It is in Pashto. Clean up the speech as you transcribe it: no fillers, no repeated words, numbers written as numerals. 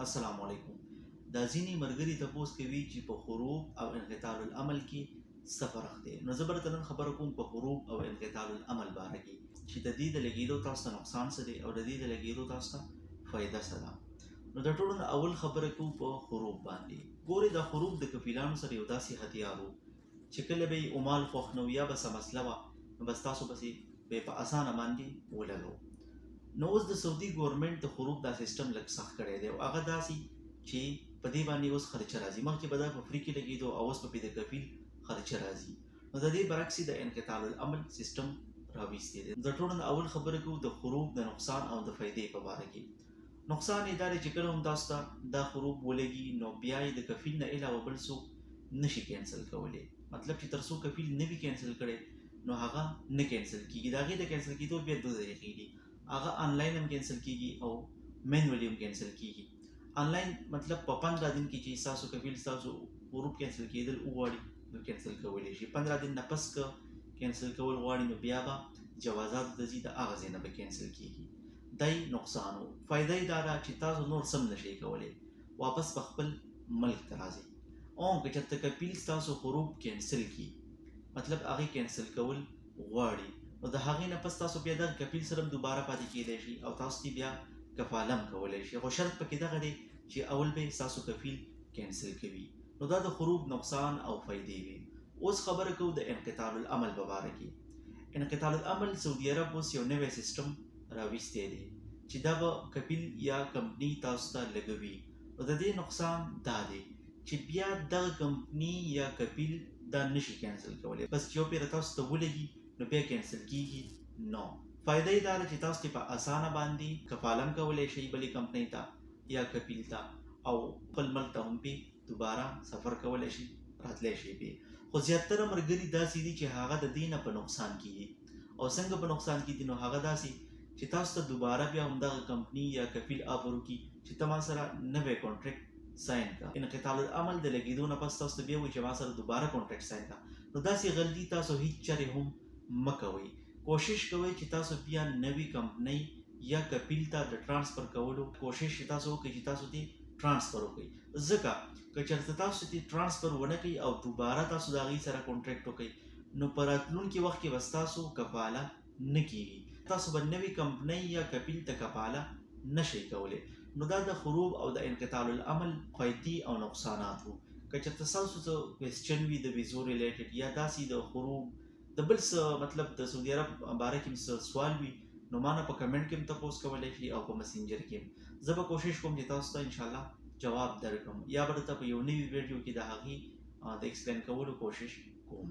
السلام علیکم. دا ځینې ملګري تپوس کوي چې په حروف او انقطاع العمل کې څه فرق دی. نو زه به درته نن خبره کوم په حروف او انقطاع العمل باره کې چې د دې د لګېدو تاسو ته نقصان څه دی او د دې د لګېدو تاسو ته فایده څه ده. نو د ټولو نه اول خبره کوو په حروف باندې. ګورې دا حروف د کفیلانو سره یو داسې هتیار و چې کله به یې عمال خوښ نه و یا به څه مسله وه نو بس تاسو بسې به یې په اسانه باندې ولګو. نو اوس د سعودي ګورنمنټ د حروف دا سیستم لږ سخت کړی دی او هغه داسې چې په دې باندې اوس خرچه راځي. مخکې به دا په فری کې لګېدو او اوس په د کفیل خرچه راځي. نو د دې برعکس د انقطاع العمل سیستم راویستی دی. د ټولو نه اول خبره کوو د حروف د نقصان او د فایدې په باره کې. نقصان یې دا دی چې کله هم تاسو ته دا حروف ولګي نو بیا یې د کفیل نه علاوه بل څوک نشي کینسل کولی. مطلب چې تر څو کفیل نه وي کینسل کړی نو هغه نه کینسل کېږي. د هغې د کینسل کېدو بیا دوه طریقې دي. هغه آنلاین هم کینسل کېږي او مینولی هم کینسل کېږي. آنلاین مطلب په 15 دن کې چې ستاسو کفیل ستاسو حروف کینسل کېدل وغواړي نو کینسل کولی شي. 15 دن نه پس که کینسل کول غواړي نو بیا به جوازاتو ته ځي، د هغه ځای نه به کینسل کېږي. دی نقصان و. فایده یې دا ده چې تاسو نور سم نشئ کولی، واپس په خپل ملک ته راځئ. او که چېرته کفیل ستاسو حروف کینسل کړي مطلب هغې کینسل کول غواړي نو د هغې نه پس تاسو بیا دغه کفیل سره هم دوباره پاتې کېدی شي او تاسو ته بیا کفاله هم کولی شي، خو شرط پکې دغه دی چې اول به ستاسو کفیل کینسل کوي. نو دا د حروف نقصان او فایدې وي. اوس خبره کوو د انقطاع العمل په باره کې. انقطاع العمل سعودي عرب اوس یو نوی سیستم راویستی دی چې دا به کفیل یا کمپني تاسو ته لګوي. نو د دې نقصان دا دی چې بیا دغه کمپني یا کفیل دا نشي کینسل کولی. بس چې یو پیره تاسو ته ولګي نو بیا کینسل کېږي نو. فایده یې دا ده چې تاسو په اسانه باندې کفاله هم کولی شئ بلې کمپنۍ ته یا کفیل ته او خپل ملک ته هم پې دوباره سفر کولی شئ، راتلی شئ پې. خو زیاتره ملګري داسې دي چې هغه د دې نه په نقصان کېږي. او څنګه په نقصان کېږي نو هغه داسې چې تاسو ته دوباره بیا همدغه کمپني یا کفیل آفر وکړي چې ته ما سره نوی کانټریکټ ساین کا. انقطاع العمل د لګېدو نه پس تاسو ته بیا وایي چې ما سره دوباره کانټریکټ ساین کا. نو داسې غلطي تاسو هیڅ چرې هم مه کوئ. کوشش کوئ چې تاسو بیا نوی کمپنۍ یا کفیل ته د ټرانسفر کولو کوشش تاسو وکړئ چې تاسو ته ټرانسفر وکړئ. ځکه که چېرته تاسو ته ټرانسفر ونه کوئ او دوباره تاسو د هغې سره کانټریکټ وکړئ نو په راتلونکي وخت کې به ستاسو کفاله نه کېږي. تاسو به نوې کمپنۍ یا کفیل ته کفاله نشئ کولی. نو دا د حروف او د انقطاع العمل فایدې او نقصانات وو. که چېرته ستاسو څه کوېسچن وي د ویزو ریلیټډ یا داسې د حروف د بل څه مطلب د سعودي عرب باره کې څه سوال وي نو ما نه په کمنټ کې هم تپوس کولی شي او په مسنجر کې هم. زه به کوشش کوم چې تاسو ته انشاءالله جواب درکړم یا به درته په یو نوي ویډیو کې د هغې د ایکسپلین کولو کوشش کوم.